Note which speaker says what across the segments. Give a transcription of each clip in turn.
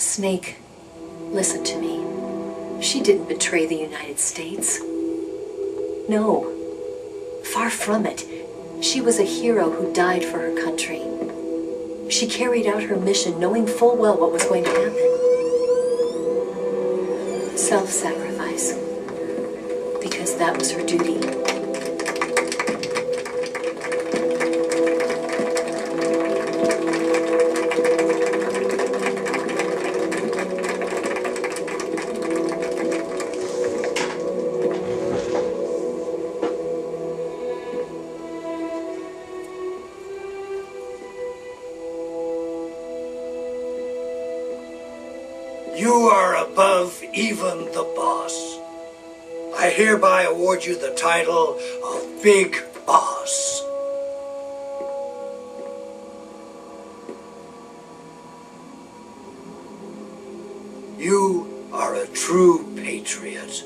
Speaker 1: Snake, listen to me. She didn't betray the United States. No, far from it. She was a hero who died for her country. She carried out her mission knowing full well what was going to happen. Self-sacrifice. Because that was her duty.
Speaker 2: You are above even the boss. I hereby award you the title of Big Boss. You are a true patriot.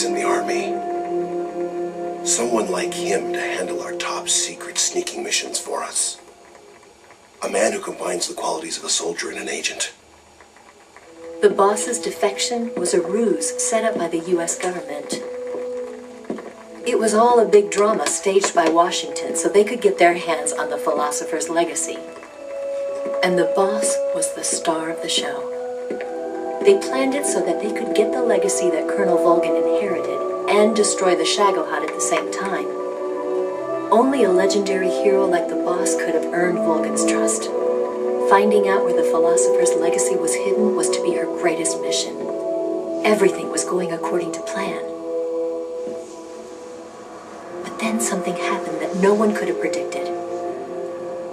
Speaker 3: In the army. Someone like him to handle our top secret sneaking missions for us. A man who combines the qualities of a soldier and an agent.
Speaker 1: The boss's defection was a ruse set up by the US government. It was all a big drama staged by Washington so they could get their hands on the philosopher's legacy. And the boss was the star of the show. They planned it so that they could get the legacy that Colonel Volgin inherited and destroy the Shagohod at the same time. Only a legendary hero like the boss could have earned Volgin's trust. Finding out where the philosopher's legacy was hidden was to be her greatest mission. Everything was going according to plan. But then something happened that no one could have predicted.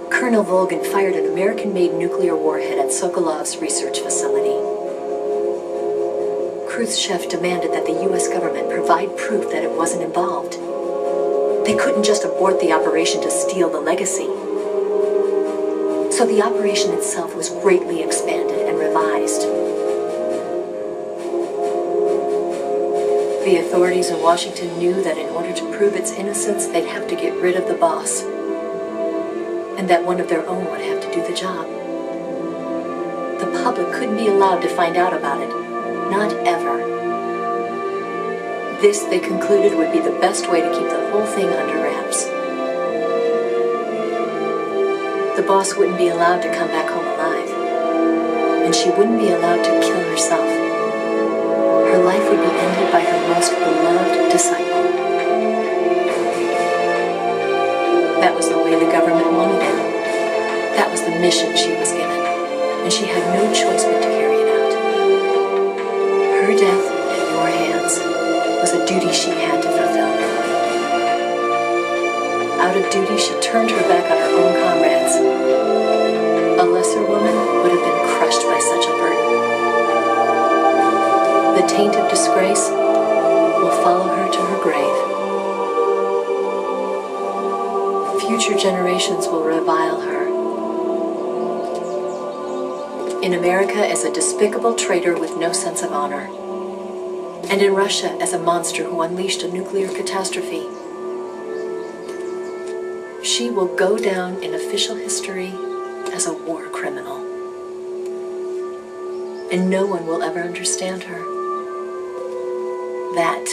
Speaker 1: Colonel Volgin fired an American-made nuclear warhead at Sokolov's research facility. Khrushchev demanded that the US government provide proof that it wasn't involved. They couldn't just abort the operation to steal the legacy. So the operation itself was greatly expanded and revised. The authorities in Washington knew that in order to prove its innocence, they'd have to get rid of the boss. And that one of their own would have to do the job. The public couldn't be allowed to find out about it. Not ever. This, they concluded, would be the best way to keep the whole thing under wraps. The boss wouldn't be allowed to come back home alive. And she wouldn't be allowed to kill herself. Her life would be ended by her most beloved disciple. That was the way the government wanted it. That was the mission she was given. And she had no choice but to carry it out. Her death at your hands was a duty she had to fulfill. Out of duty, she turned her back on her own comrades. A lesser woman would have been crushed by such a burden. The taint of disgrace will follow her to her grave. Future generations will revile her. In America as a despicable traitor with no sense of honor. And in Russia as a monster who unleashed a nuclear catastrophe. She will go down in official history as a war criminal. And no one will ever understand her. That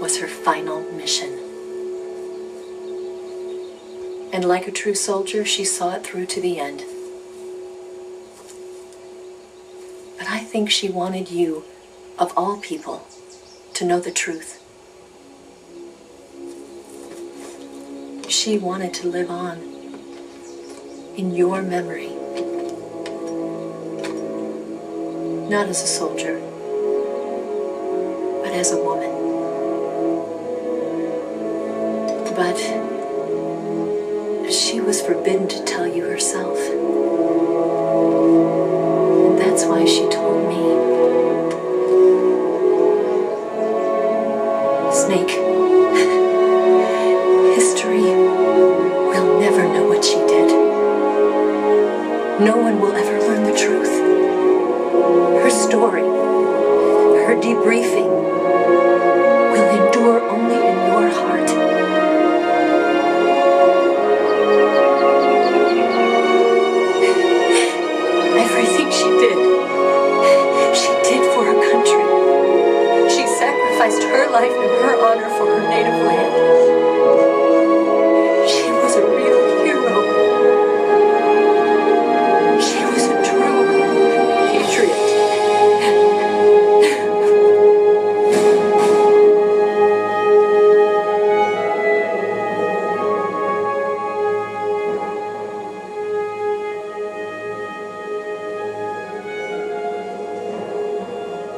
Speaker 1: was her final mission. And like a true soldier, she saw it through to the end. But I think she wanted you, of all people, to know the truth. She wanted to live on in your memory. Not as a soldier, but as a woman. But she was forbidden to tell you herself. And that's why she told me. Snake, history will never know what she did. No one will ever learn the truth. Her story, her debriefing, will endure only in your heart. Everything she did for her country. She sacrificed her life and her honor for her